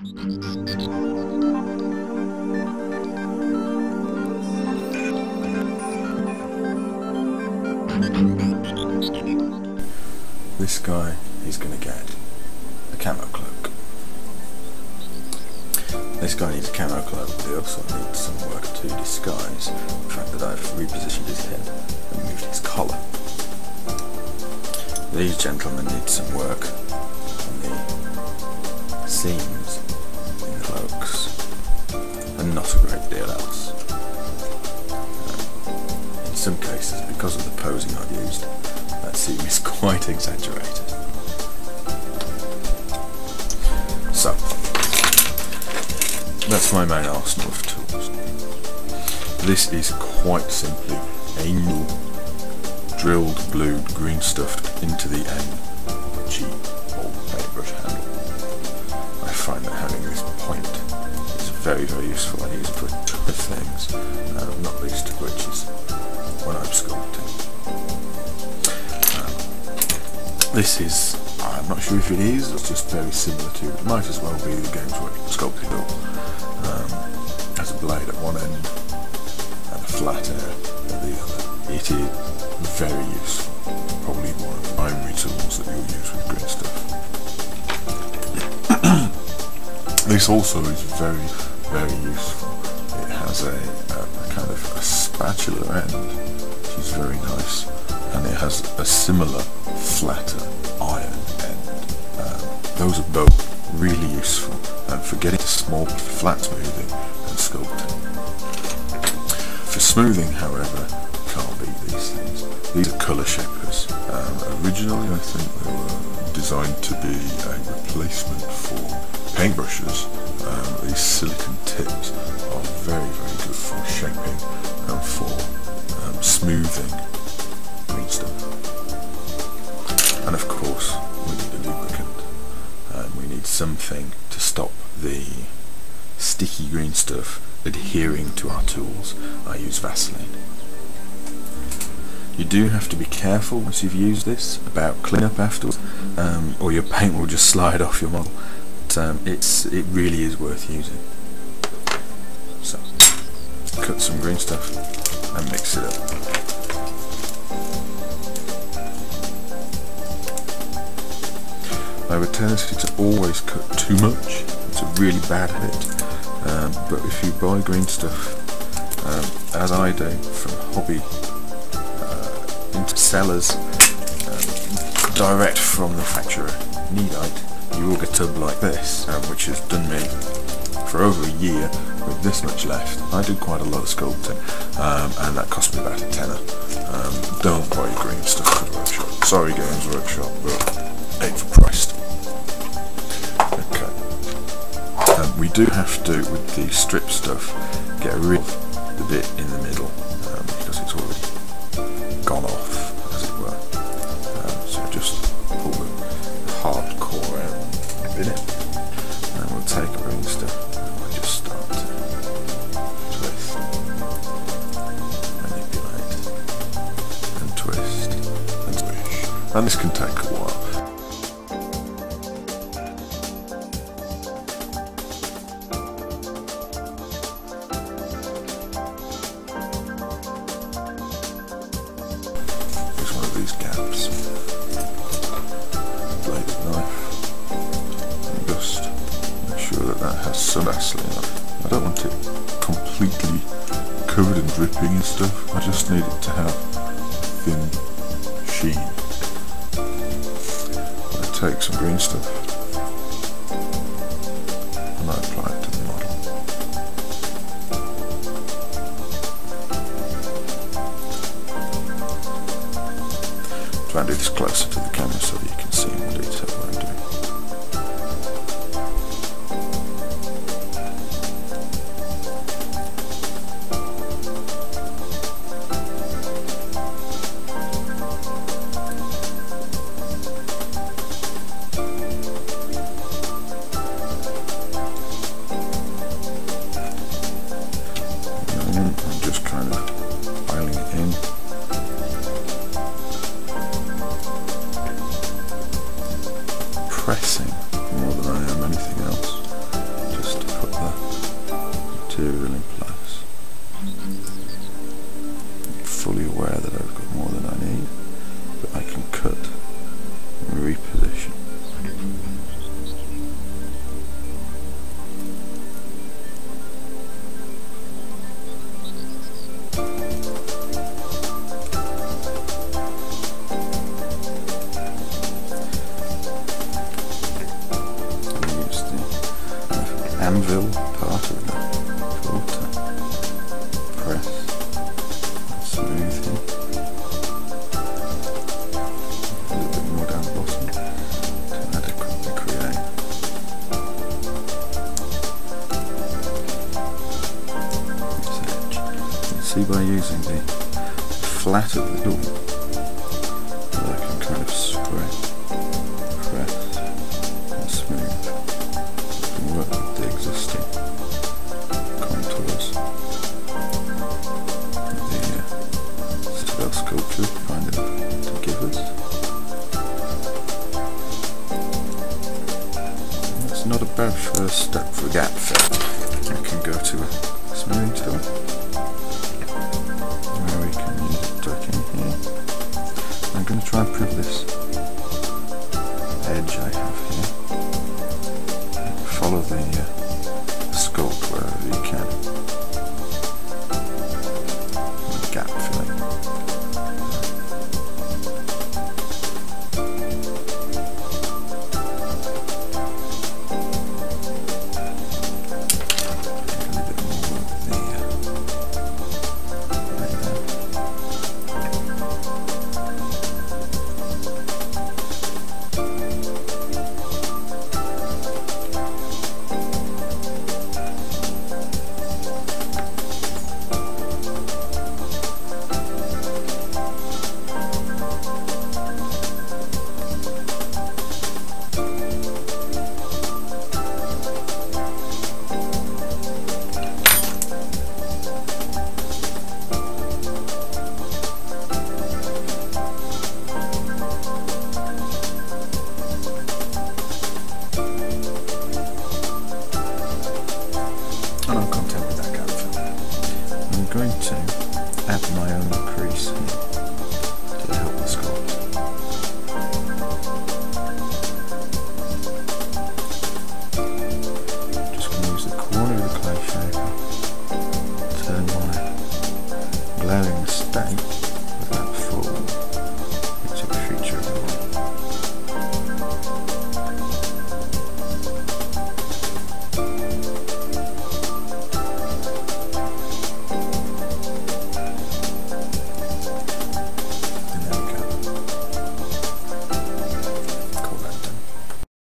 This guy is going to get a camo cloak. This guy needs a camo cloak, but he also needs some work to disguise the fact that I've repositioned his head and moved his collar. These gentlemen need some work on the seams in the cloaks, and not a great deal else. In some cases, because of the posing I've used, that seam is quite exaggerated. So, that's my main arsenal of tools. This is quite simply a new drilled, glued, green stuffed into the end of a cheap old paintbrush handle. I find that having this point is very, very useful. I use it for a ton of things, not least of which is when I'm sculpting. This is, I'm not sure if it is, it's just very similar to, it might as well be the Games Workshop sculpting tool. Has a blade at one end and a flat air at the other. It is very useful, probably one of the primary tools that you'll use with Greenstuff. This also is very, very useful. It has a kind of a spatula end, which is very nice, and it has a similar flatter iron end. Those are both really useful for getting to small flat smoothing and sculpting. For smoothing, however, can't beat these things. These are colour shapers. Originally I think they were designed to be a replacement for paintbrushes. These silicone tips are very, very good for shaping and for smoothing green stuff. And of course we need a lubricant. We need something to stop the sticky green stuff adhering to our tools. I use Vaseline. You do have to be careful once you've used this about clean up afterwards, or your paint will just slide off your model. But it really is worth using. So, cut some green stuff and mix it up. I have a tendency to always cut too much. It's a really bad habit. But if you buy green stuff, as I do, from hobby into sellers, direct from the manufacturer, Needite, you will get a tub like this, which has done me for over a year with this much left. I do quite a lot of sculpting, and that cost me about a tenner. Don't buy green stuff at the workshop. Sorry, Games Workshop, but ain't for priced. Okay. We do have to, with the strip stuff, get rid of the bit in the middle, because it's already gone off, as it were. So just pull the hard core out a bit, and we'll take the green stuff and we'll just start to twist, manipulate, and twist, and swish. And this can take a while. These gaps, bladed knife, and just make sure that that has some Vaseline on it. I don't want it completely covered and dripping and stuff. I just need it to have a thin sheen. I take some green stuff and I apply it to the model. Try and do this closer to the camera so that you can see more detail what I'm doing. I'm just kind of piling it in. material in place. I'm fully aware that I've got more than I need, but I can cut and reposition. Anvil part of the tool to press and smooth here. A little bit more down the bottom to adequately create. This edge. You can see by using the flat of the tool that I can kind of spread, press and smooth. Work with the existing contours of the Citadel sculpture kind of to give us. And that's not a bad first step for a gap fill. We can go to a smoothing tool where we can use it touching here. I'm going to try and print this edge I have here. Follow the